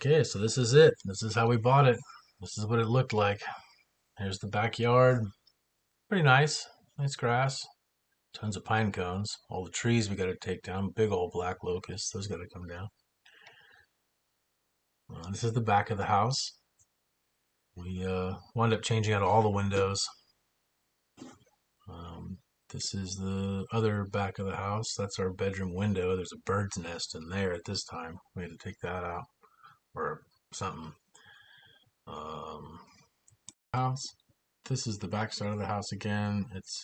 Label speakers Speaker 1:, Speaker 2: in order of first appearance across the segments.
Speaker 1: Okay, so this is it. This is how we bought it. This is what it looked like. Here's the backyard. Pretty nice. Nice grass. Tons of pine cones. All the trees we got to take down. Big old black locusts. Those got to come down. This is the back of the house. We wound up changing out all the windows. Um, this is the other back of the house. That's our bedroom window. There's a bird's nest in there at this time. We had to take that out or something. Um, House. This is the back side of the house again. It's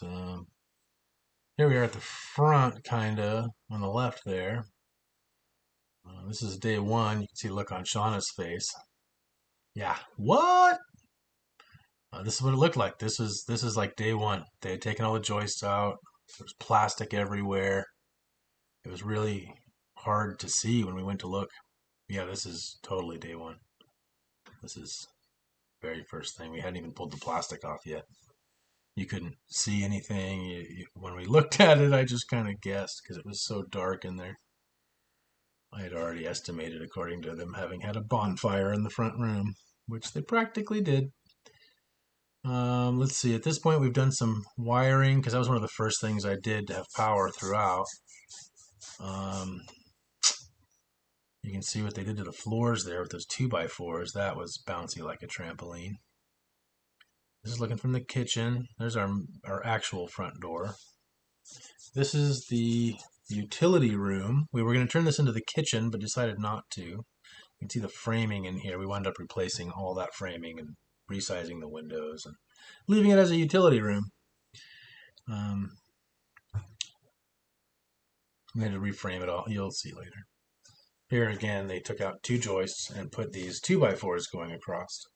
Speaker 1: here we are at the front, kinda on the left there. This is day one. You can see the look on Shauna's face. Yeah, what? This is what it looked like. This is like day one. They had taken all the joists out. There was plastic everywhere. It was really hard to see when we went to look. Yeah, this is totally day one. This is very first thing. We hadn't even pulled the plastic off yet. You couldn't see anything. When we looked at it, I just kind of guessed because it was so dark in there. I had already estimated according to them having had a bonfire in the front room, which they practically did. Let's see. At this point, we've done some wiring because that was one of the first things I did to have power throughout. Um, you can see what they did to the floors there with those 2x4s. That was bouncy like a trampoline. This is looking from the kitchen. There's our actual front door. This is the utility room. We were going to turn this into the kitchen, but decided not to. You can see the framing in here. We wound up replacing all that framing and resizing the windows and leaving it as a utility room. We had to reframe it all. You'll see later. Here again, they took out two joists and put these 2x4s going across.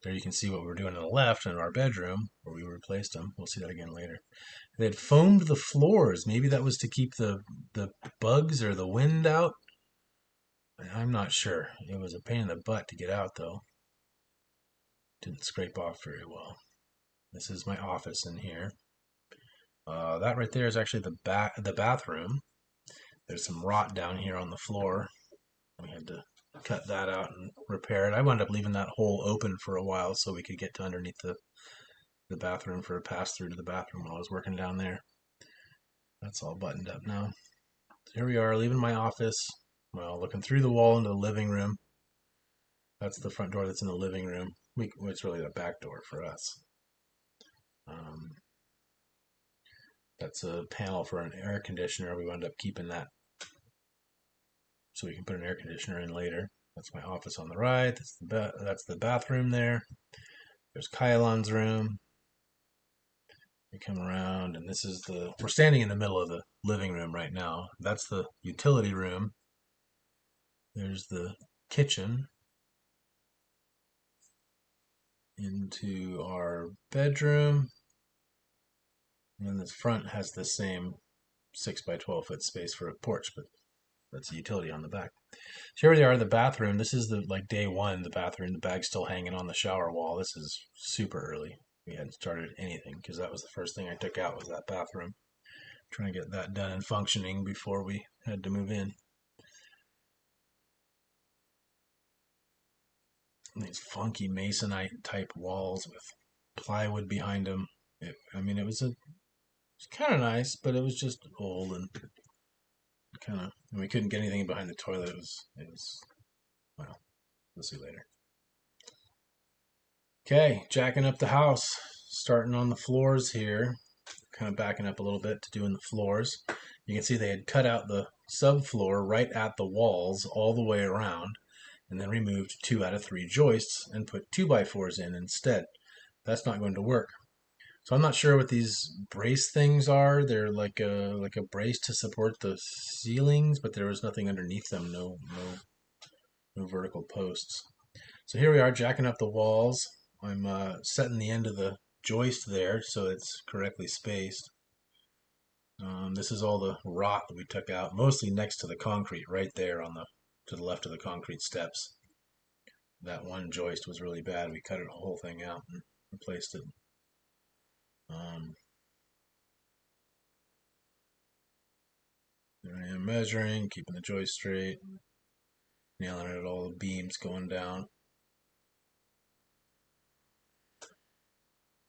Speaker 1: There you can see what we're doing on the left in our bedroom, where we replaced them. We'll see that again later. They had foamed the floors. Maybe that was to keep the bugs or the wind out. I'm not sure. It was a pain in the butt to get out, though. Didn't scrape off very well. This is my office in here. That right there is actually the bathroom. There's some rot down here on the floor. We had to cut that out and repair it. I wound up leaving that hole open for a while so we could get to underneath the bathroom for a pass through to the bathroom while I was working down there. That's all buttoned up now. So here we are, leaving my office. Well, looking through the wall into the living room. That's the front door that's in the living room. It's really the back door for us. That's a panel for an air conditioner. We wound up keeping that so we can put an air conditioner in later. That's my office on the right. That's the bathroom there. There's Kylan's room. We come around, and this is we're standing in the middle of the living room right now. That's the utility room. There's the kitchen. Into our bedroom. And then this front has the same 6x12 foot space for a porch, but that's a utility on the back. So here we are, the bathroom. This is like day one, the bathroom. The bag's still hanging on the shower wall. This is super early. We hadn't started anything because that was the first thing I took out was that bathroom. Trying to get that done and functioning before we had to move in. And these funky masonite type walls with plywood behind them. It was kind of nice, but it was just old and and we couldn't get anything behind the toilet. It was, well, we'll see later. Okay, jacking up the house, starting on the floors here, kind of backing up a little bit to doing the floors. You can see they had cut out the subfloor right at the walls all the way around, and then removed 2 out of 3 joists and put 2x4s in instead. That's not going to work. So I'm not sure what these brace things are. They're like a brace to support the ceilings, but there was nothing underneath them. No vertical posts. So here we are jacking up the walls. I'm setting the end of the joist there so it's correctly spaced. This is all the rot that we took out, mostly next to the concrete, right there to the left of the concrete steps. That one joist was really bad. We cut the whole thing out and replaced it. There I am measuring, keeping the joist straight, nailing it at all the beams going down.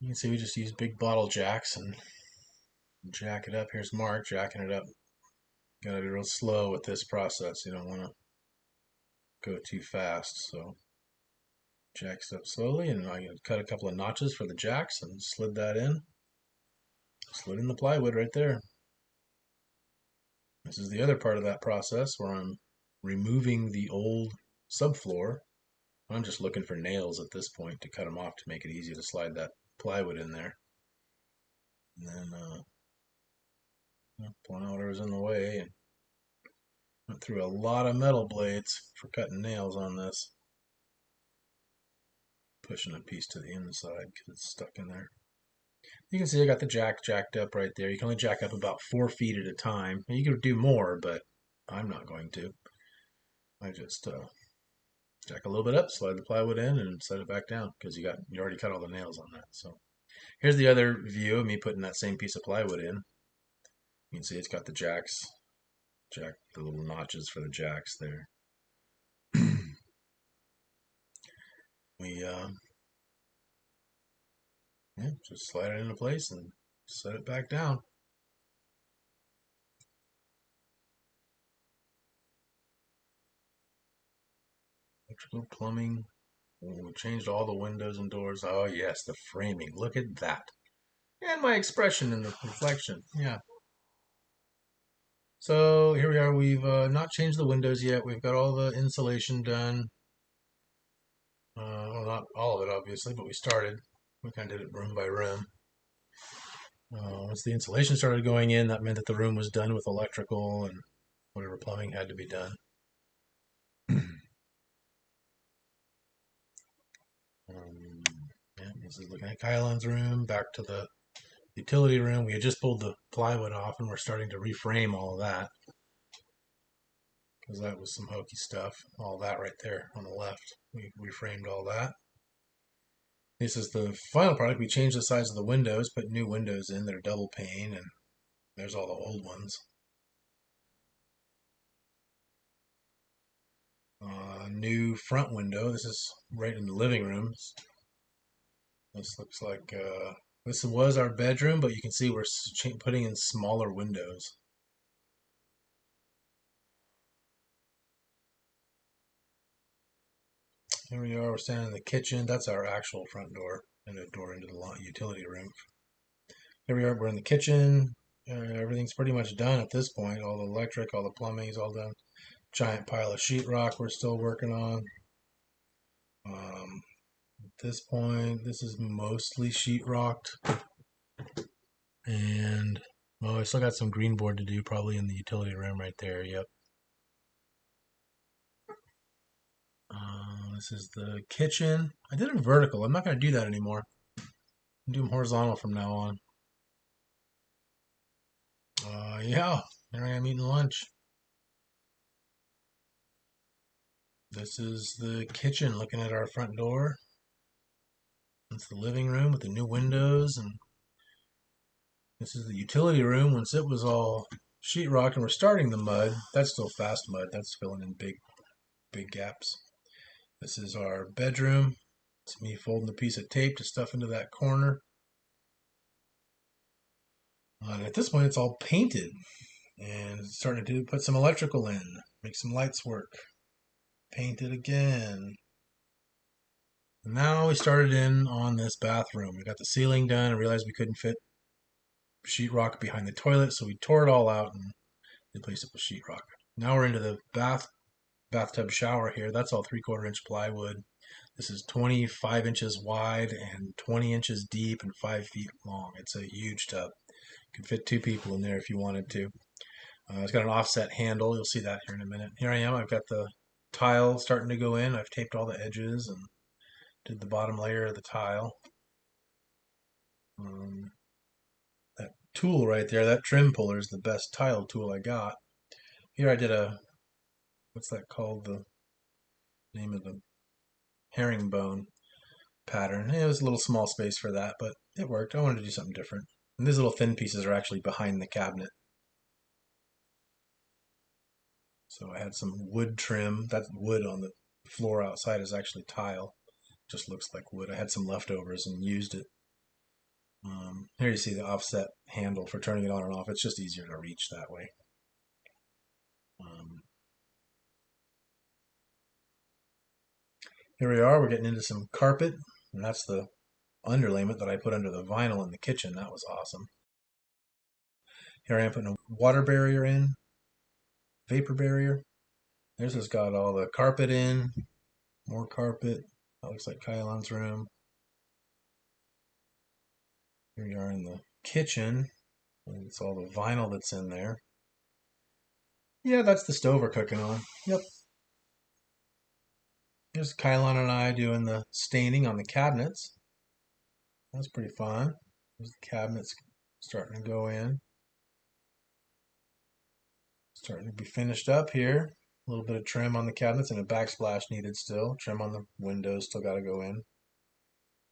Speaker 1: You can see we just use big bottle jacks and jack it up. Here's Mark jacking it up. Gotta be real slow with this process. You don't want to go too fast. So jacks up slowly, and I cut a couple of notches for the jacks and slid that in. Slid in the plywood right there. This is the other part of that process where I'm removing the old subfloor. I'm just looking for nails at this point to cut them off to make it easy to slide that plywood in there. And then pulling out whatever's in the way, and went through a lot of metal blades for cutting nails on this. Pushing a piece to the inside because it's stuck in there. You can see I got the jack jacked up right there. You can only jack up about 4 feet at a time. You could do more, but I'm not going to. I just jack a little bit up, slide the plywood in, and set it back down because you already cut all the nails on that. So here's the other view of me putting that same piece of plywood in. You can see it's got the the little notches for the jacks there. We just slide it into place and set it back down. Electrical, plumbing. We changed all the windows and doors. Oh yes, the framing. Look at that. And my expression in the reflection. Yeah. So here we are. We've not changed the windows yet. We've got all the insulation done. Well, not all of it, obviously, but we started. We kind of did it room by room. Once the insulation started going in, that meant that the room was done with electrical and whatever plumbing had to be done. Yeah, this is looking at Kylan's room. Back to the utility room. We had just pulled the plywood off, and we're starting to reframe all of that because that was some hokey stuff. All that right there on the left. We reframed all that. This is the final product. We changed the size of the windows, put new windows in that are double pane, and there's all the old ones. New front window. This is right in the living room. This looks like this was our bedroom, but you can see we're putting in smaller windows. Here we are. We're standing in the kitchen. That's our actual front door and a door into the utility room. Here we are. We're in the kitchen. Everything's pretty much done at this point. All the electric, all the plumbing is all done. Giant pile of sheetrock we're still working on. At this point, this is mostly sheetrocked. And, I still got some green board to do probably in the utility room right there. Yep. This is the kitchen. I did them vertical. I'm not going to do that anymore. I'm doing horizontal from now on. Yeah, here I am eating lunch. This is the kitchen looking at our front door. That's the living room with the new windows, and this is the utility room once it was all sheetrock and we're starting the mud. That's still fast mud. That's filling in big gaps. This is our bedroom. It's me folding a piece of tape to stuff into that corner. And at this point, it's all painted and it's starting to put some electrical in, make some lights work. Paint it again. And now we started in on this bathroom. We got the ceiling done and realized we couldn't fit sheetrock behind the toilet, so we tore it all out and replaced it with sheetrock. Now we're into the bathtub shower here. That's all 3/4 inch plywood. This is 25 inches wide and 20 inches deep and 5 feet long. It's a huge tub. Could fit 2 people in there if you wanted to. It's got an offset handle. You'll see that here in a minute. Here I am. I've got the tile starting to go in. I've taped all the edges and did the bottom layer of the tile. That tool right there, that trim puller is the best tile tool I got. Here I did what's that called? The name of the herringbone pattern. It was a little small space for that, but it worked. I wanted to do something different. And these little thin pieces are actually behind the cabinet. So I had some wood trim. That wood on the floor outside is actually tile. Just looks like wood. I had some leftovers and used it. Here you see the offset handle for turning it on and off. It's just easier to reach that way. Um, Here we are. We're getting into some carpet, and that's the underlayment that I put under the vinyl in the kitchen. That was awesome. Here I am putting a water barrier in, vapor barrier. There's just got all the carpet in, more carpet. That looks like Kylan's room. Here we are in the kitchen. It's all the vinyl that's in there. Yeah, that's the stove we're cooking on. Yep. Here's Kylan and I doing the staining on the cabinets. That's pretty fun. There's the cabinets starting to go in. Starting to be finished up here. A little bit of trim on the cabinets and a backsplash needed still. Trim on the windows still got to go in.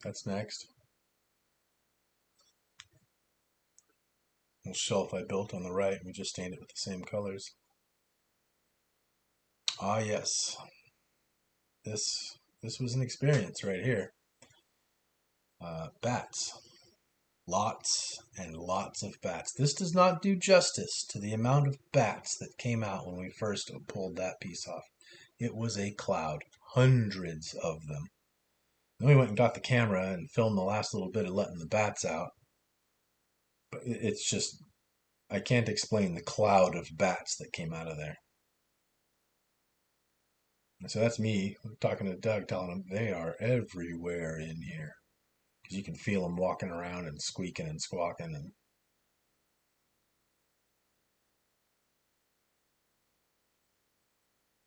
Speaker 1: That's next. Little shelf I built on the right. We just stained it with the same colors. Ah, yes. This was an experience right here. Bats. Lots and lots of bats. This does not do justice to the amount of bats that came out when we first pulled that piece off. It was a cloud. Hundreds of them. Then we went and got the camera and filmed the last little bit of letting the bats out. But it's just, I can't explain the cloud of bats that came out of there. And so that's me talking to Doug, telling him they are everywhere in here. Because you can feel them walking around and squeaking and squawking.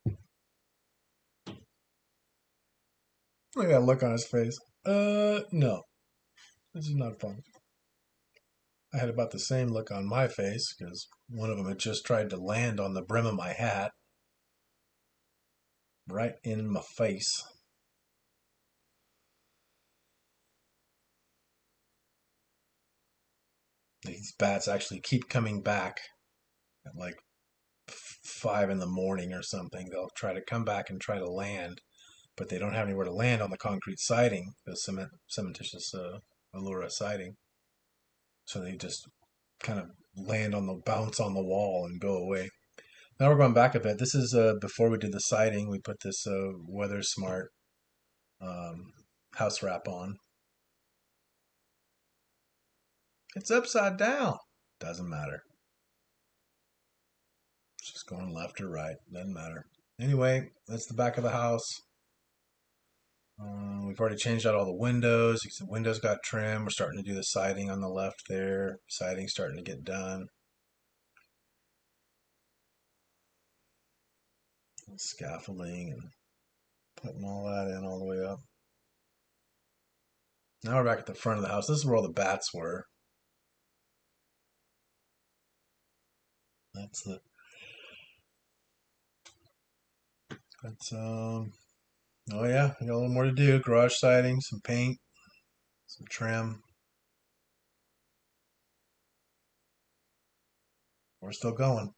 Speaker 1: And look at that look on his face. No, this is not fun. I had about the same look on my face because one of them had just tried to land on the brim of my hat. Right in my face. These bats actually keep coming back at like 5 in the morning or something. They'll try to come back and try to land, but they don't have anywhere to land on the concrete siding, the cementitious Allura siding. So they just kind of land on the bounce on the wall and go away. Now we're going back a bit. This is before we did the siding. We put this Weather Smart house wrap on. It's upside down. Doesn't matter. It's just going left or right. Doesn't matter. Anyway, that's the back of the house. We've already changed out all the windows. The windows got trim. We're starting to do the siding on the left there. Siding's starting to get done. Scaffolding and putting all that in all the way up. Now we're back at the front of the house. This is where all the bats were. That's oh yeah, we got a little more to do. Garage siding, some paint, some trim. We're still going.